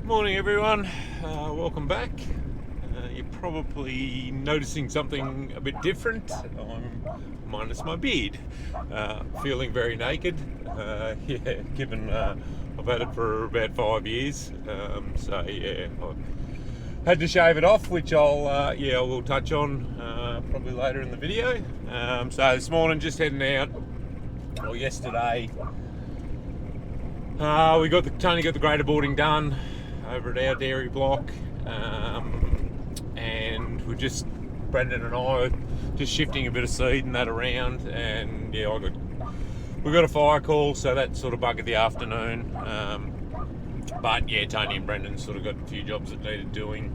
Morning everyone, welcome back. You're probably noticing something a bit different. I'm minus my beard, feeling very naked. Given I've had it for about 5 years, so yeah, I had to shave it off, which I will touch on probably later in the video. So this morning, just heading out, or yesterday, Tony got the grader boarding done over at our dairy block, and Brendan and I are just shifting a bit of seed and that around, and yeah, we got a fire call, so that sort of buggered the afternoon. But yeah, Tony and Brendan sort of got a few jobs that needed doing.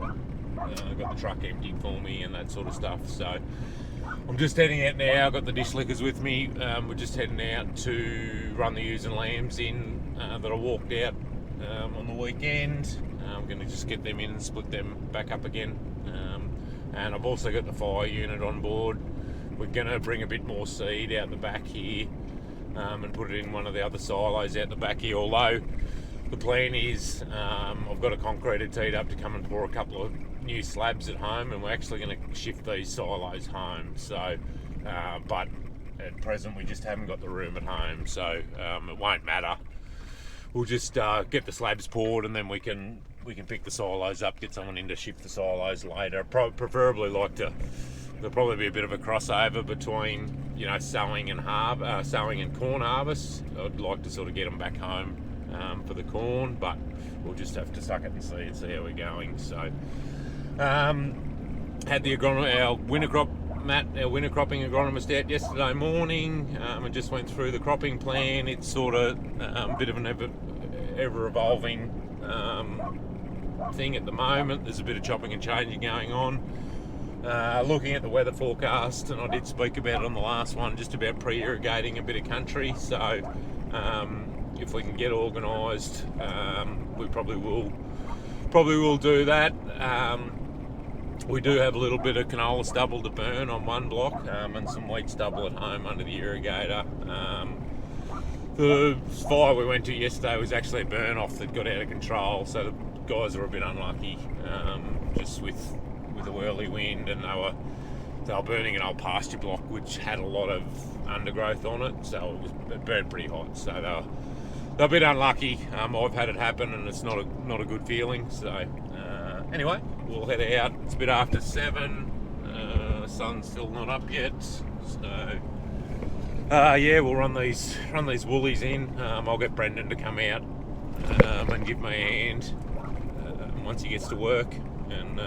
Got the truck emptied for me and that sort of stuff. So I'm just heading out now. I've got the dish lickers with me. We're just heading out to run the ewes and lambs in that I walked out on the weekend. I'm going to just get them in and split them back up again. And I've also got the fire unit on board. We're going to bring a bit more seed out the back here and put it in one of the other silos out the back here. Although the plan is I've got a concreted teed up to come and pour a couple of new slabs at home, and we're actually going to shift these silos home. So, but at present we just haven't got the room at home, so it won't matter. We'll just get the slabs poured, and then we can pick the silos up, get someone in to shift the silos later. Preferably like there'll probably be a bit of a crossover between, you know, sowing and corn harvest. I'd like to sort of get them back home for the corn, but we'll just have to suck it and see how we're going. So had our winter cropping agronomist out yesterday morning, and just went through the cropping plan. It's sort of a bit of an ever evolving thing at the moment. There's a bit of chopping and changing going on. Looking at the weather forecast, and I did speak about it on the last one, just about pre-irrigating a bit of country. So if we can get organised, we probably will do that. We do have a little bit of canola stubble to burn on one block, and some wheat stubble at home under the irrigator. The fire we went to yesterday was actually a burn off that got out of control, so the guys were a bit unlucky, just with the whirly wind, and they were burning an old pasture block which had a lot of undergrowth on it, so it burned pretty hot. So they're a bit unlucky. I've had it happen, and it's not a good feeling. So anyway, we'll head out. It's a bit after 7. The sun's still not up yet. So yeah, we'll run these woolies in. I'll get Brendan to come out and give me a hand once he gets to work. And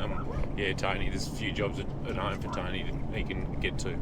yeah, Tony, there's a few jobs at home for Tony that he can get to.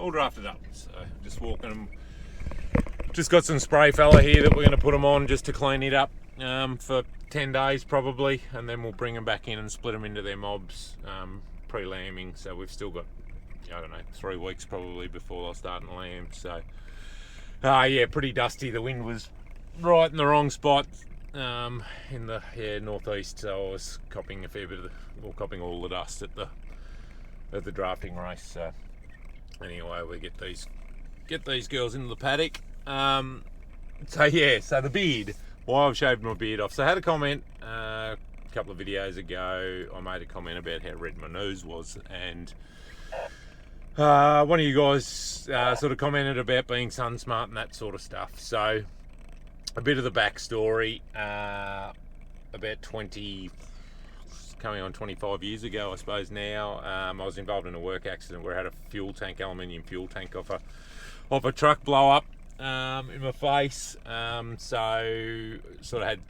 all drafted up. So just walking them. Just got some spray fella here that we're going to put them on just to clean it up for 10 days probably, and then we'll bring them back in and split them into their mobs pre-lambing. So we've still got, I don't know, 3 weeks probably before they'll start to lamb. So yeah, pretty dusty. The wind was right in the wrong spot in the northeast, so I was copying a fair bit of copying all the dust at the drafting race. So anyway, we get these girls into the paddock. So the beard, why I've shaved my beard off. So I had a comment a couple of videos ago. I made a comment about how red my nose was, and one of you guys sort of commented about being sun smart and that sort of stuff. So a bit of the backstory, about 20, coming on 25 years ago, I suppose now, I was involved in a work accident where I had a aluminium fuel tank off a truck blow up in my face. So sort of had,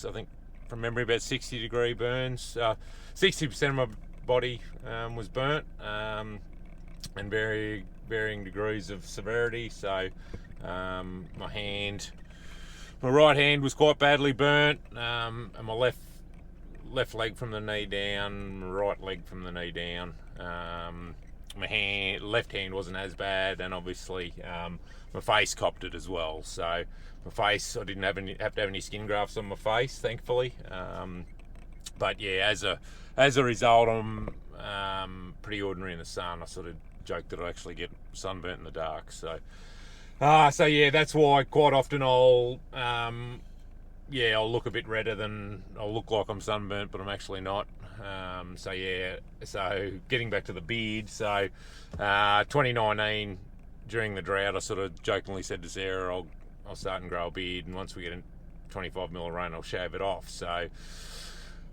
I think from memory, about 60-degree burns. 60% of my body was burnt, and varying degrees of severity. So my right hand was quite badly burnt, and my left leg from the knee down, right leg from the knee down. My left hand wasn't as bad, and obviously my face copped it as well. So my face, I didn't have to have any skin grafts on my face, thankfully. But yeah, as a result, I'm pretty ordinary in the sun. I sort of joked that I actually get sunburnt in the dark. So yeah, that's why quite often I'll look a bit redder than I'll look like I'm sunburnt, but I'm actually not. So getting back to the beard. So 2019, during the drought, I sort of jokingly said to Sarah, I'll start and grow a beard, and once we get in 25 mil of rain, I'll shave it off. So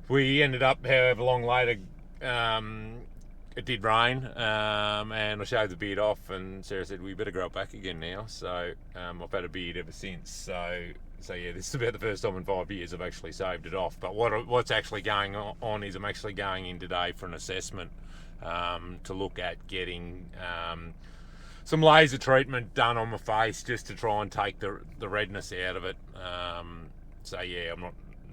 we ended up, however long later, it did rain, and I shaved the beard off, and Sarah said, we better grow it back again now. So I've had a beard ever since. So yeah, this is about the first time in 5 years I've actually saved it off. But what's actually going on is I'm actually going in today for an assessment to look at getting some laser treatment done on my face just to try and take the redness out of it. So yeah, I'm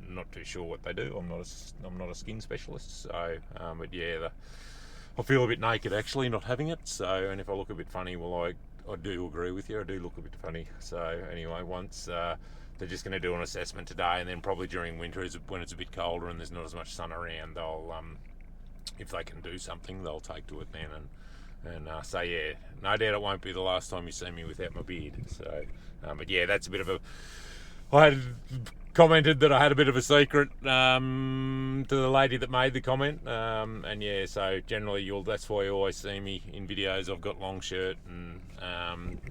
not too sure what they do. I'm not a skin specialist. So but yeah, I feel a bit naked actually not having it. So, and if I look a bit funny, well, I do agree with you. I do look a bit funny. So anyway, once they're just going to do an assessment today, and then probably during winter, when it's a bit colder and there's not as much sun around, they'll if they can do something, they'll take to it then. And so yeah, no doubt it won't be the last time you see me without my beard. So, but yeah, that's a bit of a. I had commented that I had a bit of a secret to the lady that made the comment, and yeah, so generally that's why you always see me in videos. I've got long shirt and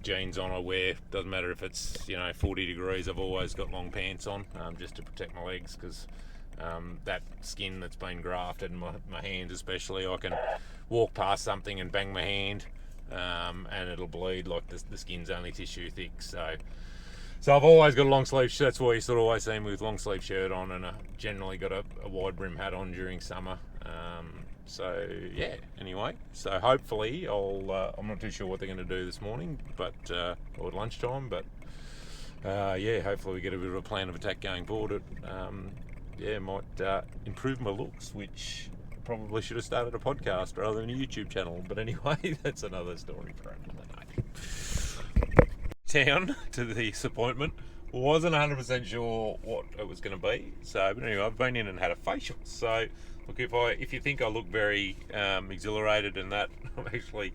jeans on. I wear, doesn't matter if it's 40 degrees. I've always got long pants on, just to protect my legs, because that skin that's been grafted, and my hands especially, I can walk past something and bang my hand, and it'll bleed. Like the skin's only tissue thick. So I've always got a long sleeve shirt. That's why you sort of always see me with long sleeve shirt on, and I generally got a wide brim hat on during summer. So yeah, anyway, so hopefully I'm not too sure what they're going to do this morning, but or at lunchtime, but yeah, hopefully we get a bit of a plan of attack going forward. It might improve my looks, which probably should have started a podcast rather than a YouTube channel. But anyway, that's another story for another night. Town to the disappointment. Wasn't 100% sure what it was going to be. So, but anyway, I've been in and had a facial. So, look, if you think I look very exhilarated and that, I'm actually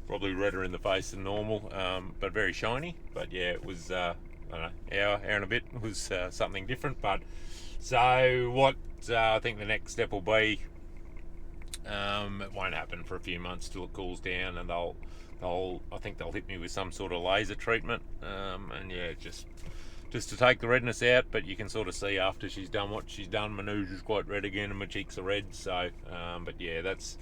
probably redder in the face than normal, but very shiny. But yeah, it was I don't know, hour and a bit was something different. But so what I think the next step will be, it won't happen for a few months till it cools down, and I think they'll hit me with some sort of laser treatment, and yeah, just to take the redness out. But you can sort of see after she's done what she's done, my nose is quite red again and my cheeks are red. So, but yeah, that's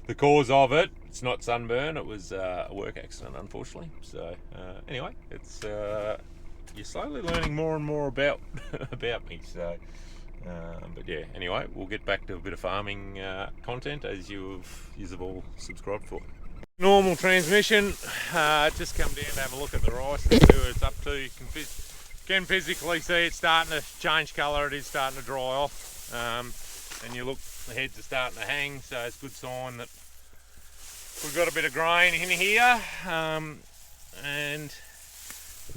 the cause of it. It's not sunburn. It was a work accident, unfortunately. So anyway, it's you're slowly learning more and more about me. So, but yeah, anyway, we'll get back to a bit of farming content as you've all subscribed for. Normal transmission. Just come down to have a look at the rice and see what it's up to. You can physically see it's starting to change colour. It is starting to dry off, and you look, the heads are starting to hang, so it's a good sign that we've got a bit of grain in here, and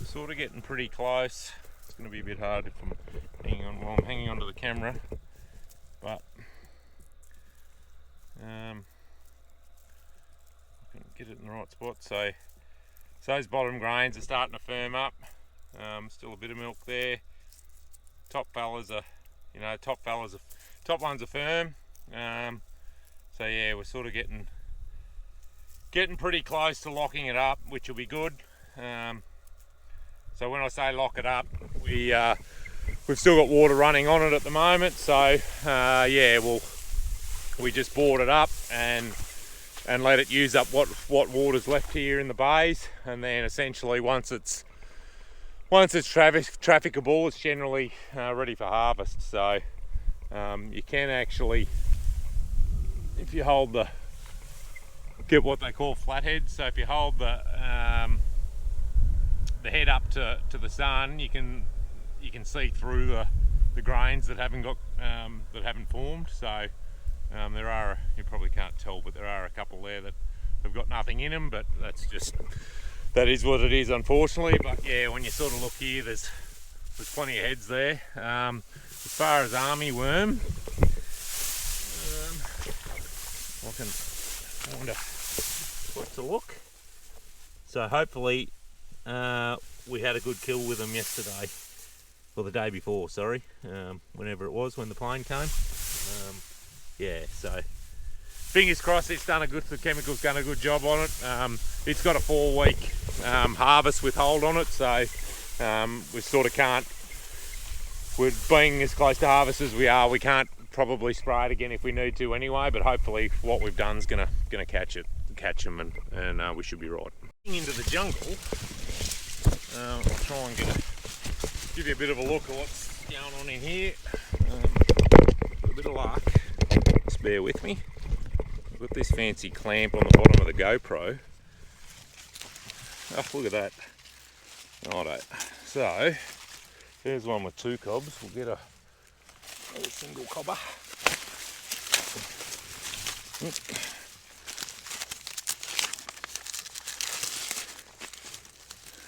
sort of getting pretty close. It's going to be a bit hard if I'm hanging on while I'm hanging onto the camera, but I can get it in the right spot. So those bottom grains are starting to firm up. Still a bit of milk there. Top ones are firm. So yeah, we're sort of getting pretty close to locking it up, which will be good. So when I say lock it up, we've still got water running on it at the moment. So yeah, we just board it up and let it use up what water's left here in the bays, and then essentially once it's trafficable, it's generally ready for harvest. So you can actually, if you hold get what they call flatheads. So if you hold the head up to the sun, you can see through the grains that haven't formed. So there are, you probably can't tell, but there are a couple there that have got nothing in them, but that is what it is, unfortunately. But yeah, when you sort of look here, there's plenty of heads there. As far as army worm, I can find a spot to look. So hopefully we had a good kill with them yesterday, or the day before, sorry, whenever it was, when the plane came. Yeah, so fingers crossed the chemical's done a good job on it. It's got a 4-week harvest withhold on it, so we sort of can't, with being as close to harvest as we are, we can't probably spray it again if we need to anyway, but hopefully what we've done is gonna catch them, and we should be right. Into the jungle, I'll try and give you a bit of a look at what's going on in here. A bit of luck, just bear with me. I've got this fancy clamp on the bottom of the GoPro. Oh, look at that. Righto. So there's one with 2 cobs. We'll get a single cobber.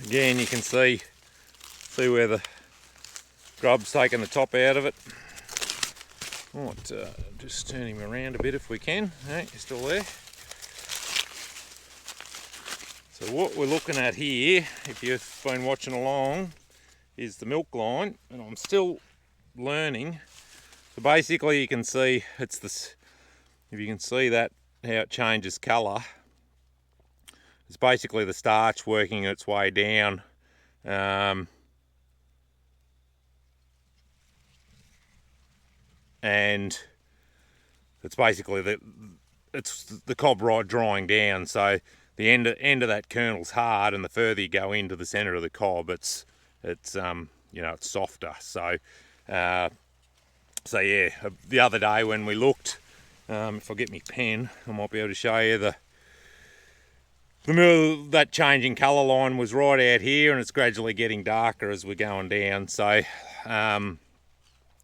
Again, you can see where the grub's taken the top out of it. Right, just turn him around a bit if we can. Hey, you're still there. So what we're looking at here, if you've been watching along, is the milk line, and I'm still learning. So basically you can see it's this, if you can see that, how it changes colour. It's basically the starch working its way down. And it's basically the cob right drying down. So the end of that kernel's hard, and the further you go into the centre of the cob, it's it's softer. So so yeah, the other day when we looked, if I get my pen, I might be able to show you that changing colour line was right out here, and it's gradually getting darker as we're going down. So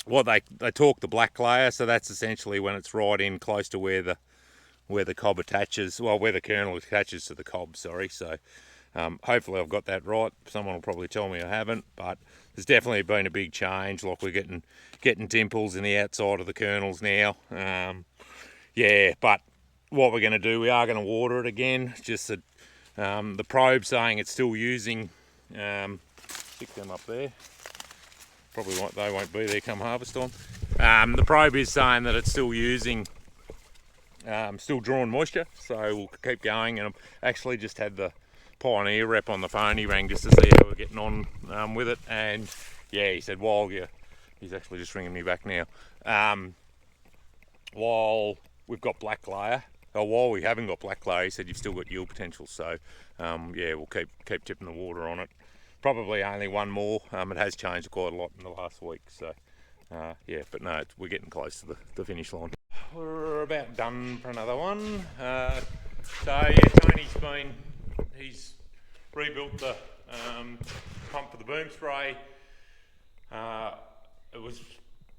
what they talk the black layer, so that's essentially when it's right in close to where the cob attaches, well, where the kernel attaches to the cob, sorry. So hopefully I've got that right. Someone will probably tell me I haven't, but there's definitely been a big change. Like, we're getting dimples in the outside of the kernels now. Yeah, but what we're going to do, we are going to water it again. Just that the probe saying it's still using, stick them up there. Probably they won't be there come harvest time. The probe is saying that it's still using, still drawing moisture, so we'll keep going. And I've actually just had the Pioneer rep on the phone. He rang just to see how we're getting on with it, and yeah, he said he's actually just ringing me back now. While we've got black layer, or while we haven't got black layer, he said you've still got yield potential. So yeah, we'll keep tipping the water on it. Probably only one more. It has changed quite a lot in the last week. So yeah, but no, we're getting close to the finish line. We're about done for another one. So yeah, Tony he's rebuilt the pump for the boom spray. It was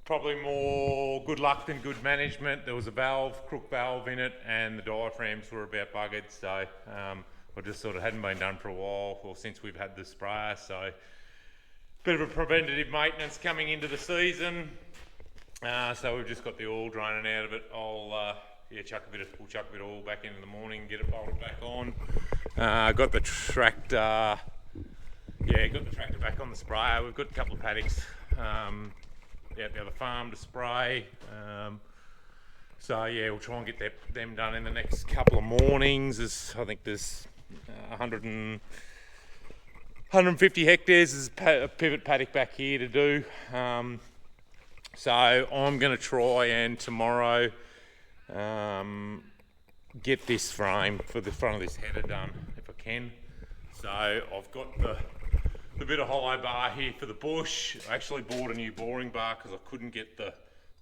probably more good luck than good management. There was a crook valve in it, and the diaphragms were about buggered, so it just sort of hadn't been done for a while, or since we've had the sprayer, so bit of a preventative maintenance coming into the season. So we've just got the oil draining out of it. I'll chuck a bit of oil back in the morning, get it bolted back on. Got the tractor back on the sprayer. We've got a couple of paddocks out the other farm to spray. So yeah, we'll try and get them done in the next couple of mornings. I think there's 150 hectares is a pivot paddock back here to do. So I'm going to try and tomorrow get this frame for the front of this header done if I can. So I've got the bit of hollow bar here for the bush. I actually bought a new boring bar because I couldn't get the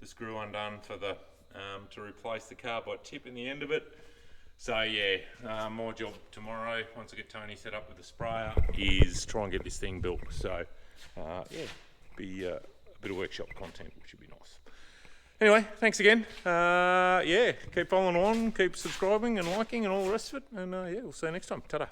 screw undone for the to replace the carbide tip in the end of it. So yeah, my job tomorrow, once I get Tony set up with the sprayer, is try and get this thing built. So yeah, be a bit of workshop content, which would be nice. Anyway, thanks again. Yeah, keep following on, keep subscribing and liking and all the rest of it. And yeah, we'll see you next time. Ta-da.